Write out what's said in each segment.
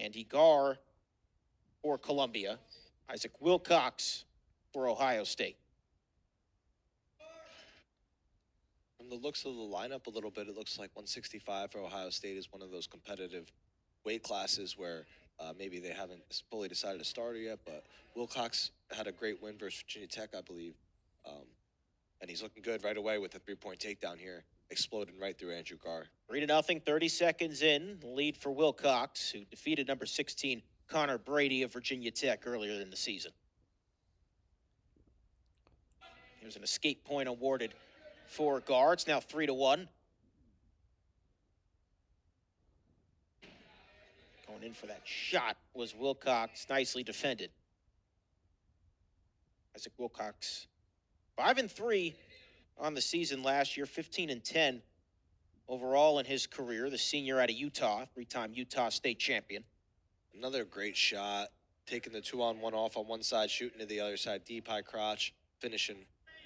Andy Garr for Columbia. Issac Wilcox for Ohio State. From the looks of the lineup a little bit, it looks like 165 for Ohio State is one of those competitive weight classes where maybe they haven't fully decided to start yet, but Wilcox had a great win versus Virginia Tech, I believe. And he's looking good right away with a three-point takedown here, exploding right through Andrew Garr. 3-0, 30 seconds in. The lead for Wilcox, who defeated number 16, Connor Brady of Virginia Tech earlier in the season. Here's an escape point awarded for Garr. It's now 3-1. Going in for that shot was Wilcox, nicely defended. Issac Wilcox, 5-3 on the season last year, 15-10 overall in his career. The senior out of Utah, three-time Utah State champion. Another great shot, taking the 2-on-1 off on one side, shooting to the other side, deep high crotch, finishing,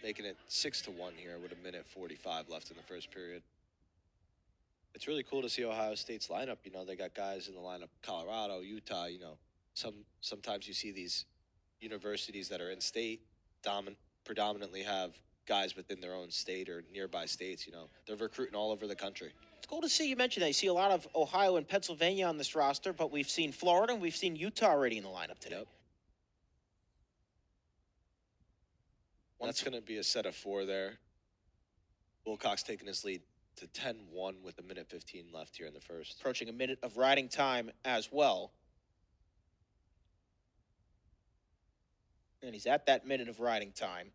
making it 6-1 here with 1:45 left in the first period. It's really cool to see Ohio State's lineup. You know, they got guys in the lineup, Colorado, Utah. You know, sometimes you see these universities that are in state predominantly have guys within their own state or nearby states. You know, they're recruiting all over the country. It's cool to see you mention that. You see a lot of Ohio and Pennsylvania on this roster, but we've seen Florida and we've seen Utah already in the lineup today. Yep. That's going to be a set of 4 there. Wilcox taking his lead to 10-1 with 1:15 left here in the first. Approaching a minute of riding time as well. And he's at that minute of riding time.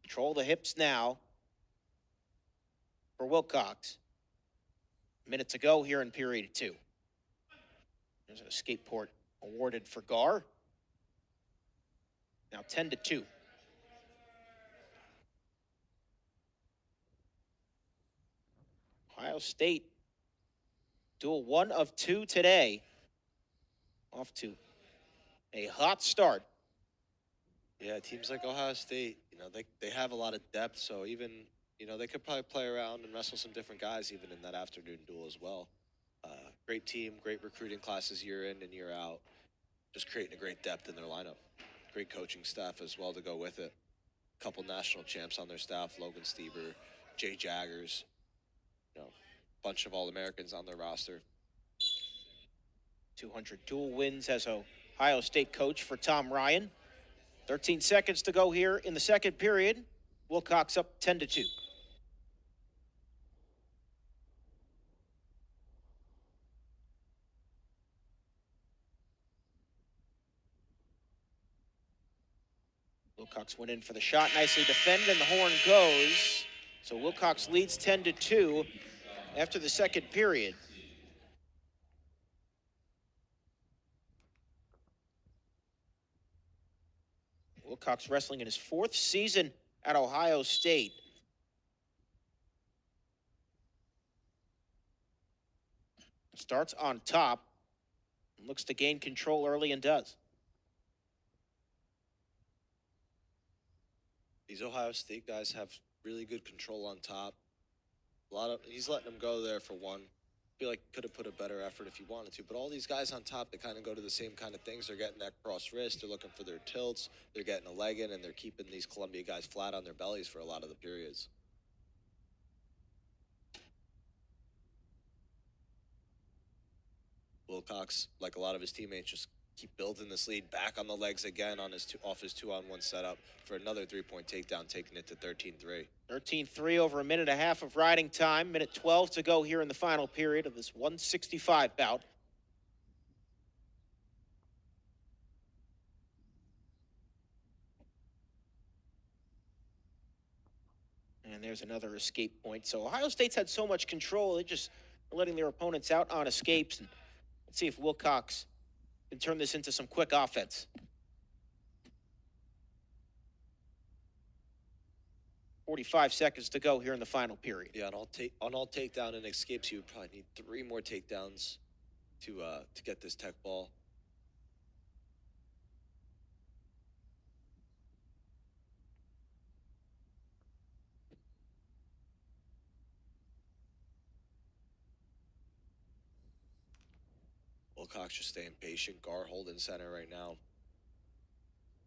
Control the hips now for Wilcox. Minute to go here in period 2. There's an escape port awarded for Garr. Now 10-2. Ohio State duel 1 of 2 today. Off to a hot start. Yeah, teams like Ohio State, you know, they have a lot of depth, so even, you know, they could probably play around and wrestle some different guys even in that afternoon duel as well. Great team, great recruiting classes year in and year out. Just creating a great depth in their lineup. Great coaching staff as well to go with it. A couple national champs on their staff, Logan Stieber, Jay Jaggers, you know, bunch of All-Americans on their roster. 200 dual wins as Ohio State coach for Tom Ryan. 13 seconds to go here in the second period. Wilcox up 10-2. Wilcox went in for the shot, nicely defended, and the horn goes. So Wilcox leads 10-2 after the second period. Wilcox wrestling in his 4th season at Ohio State. Starts on top, looks to gain control early and does. These Ohio State guys have really good control on top. He's letting them go there for one. I feel like could have put a better effort if he wanted to. But all these guys on top, they kind of go to the same kind of things. They're getting that cross wrist. They're looking for their tilts. They're getting a leg in, and they're keeping these Columbia guys flat on their bellies for a lot of the periods. Wilcox, like a lot of his teammates, just keep building this lead back on the legs again on his off his 2-on-1 setup for another 3-point takedown, taking it to 13-3. 13-3 over a minute and a half of riding time. Minute 12 to go here in the final period of this 165 bout. And there's another escape point. So Ohio State's had so much control, they just are letting their opponents out on escapes. And let's see if Wilcox can turn this into some quick offense. 45 seconds to go here in the final period. Yeah, on all takedown and escapes, you would probably need 3 more takedowns to get this tech ball. Wilcox just staying patient. Garr holding center right now.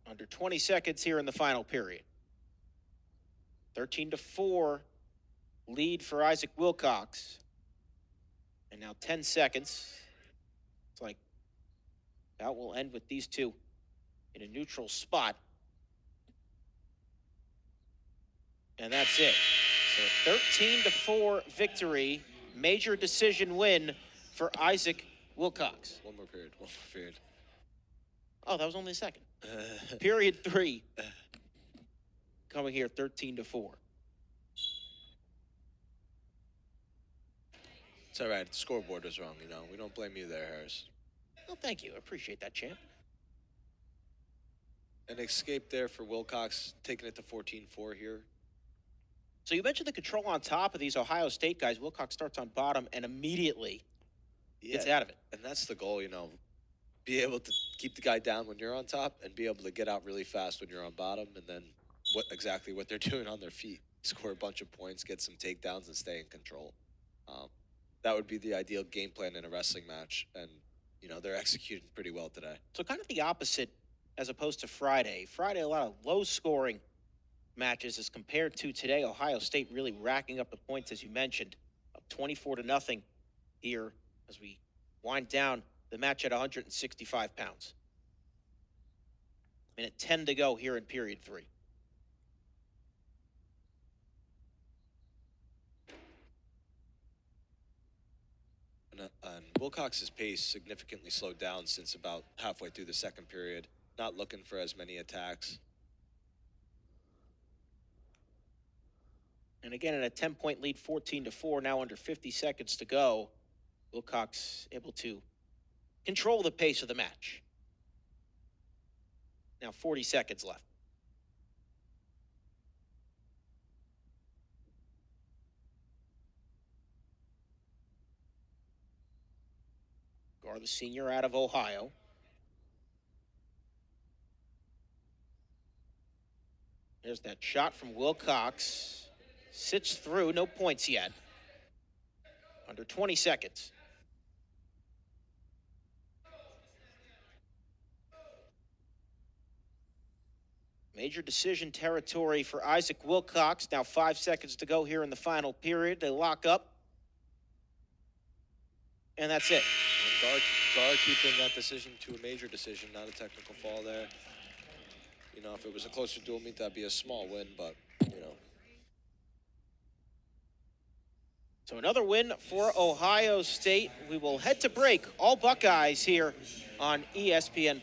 Under 20 seconds here in the final period. 13-4 lead for Issac Wilcox. And now 10 seconds. It's like that will end with these two in a neutral spot. And that's it. So 13-4 victory, major decision win for Issac Wilcox. One more period. Oh, that was only a second. Period 3. Coming here 13-4. It's all right. The scoreboard was wrong, you know. We don't blame you there, Harris. Well, thank you. I appreciate that, champ. An escape there for Wilcox, taking it to 14-4 here. So you mentioned the control on top of these Ohio State guys. Wilcox starts on bottom and immediately gets out of it. And that's the goal, you know. Be able to keep the guy down when you're on top and be able to get out really fast when you're on bottom, and then exactly what they're doing on their feet. Score a bunch of points, get some takedowns, and stay in control. That would be the ideal game plan in a wrestling match, and, you know, they're executing pretty well today. So kind of the opposite as opposed to Friday. Friday, a lot of low-scoring matches as compared to today. Ohio State really racking up the points, as you mentioned, up 24-0 here as we wind down the match at 165 pounds. Minute 10 to go here in period 3. And Wilcox's pace significantly slowed down since about halfway through the second period. Not looking for as many attacks. And again, in a 10-point lead, 14-4, now under 50 seconds to go. Wilcox able to control the pace of the match. Now 40 seconds left. Garr, the senior out of Ohio. There's that shot from Wilcox. Sits through, no points yet. Under 20 seconds. Major decision territory for Issac Wilcox. Now 5 seconds to go here in the final period. They lock up. And that's it. And Garr keeping that decision to a major decision, not a technical fall there. You know, if it was a closer dual meet, that'd be a small win, but, you know. So another win for Ohio State. We will head to break. All Buckeyes here on ESPN+.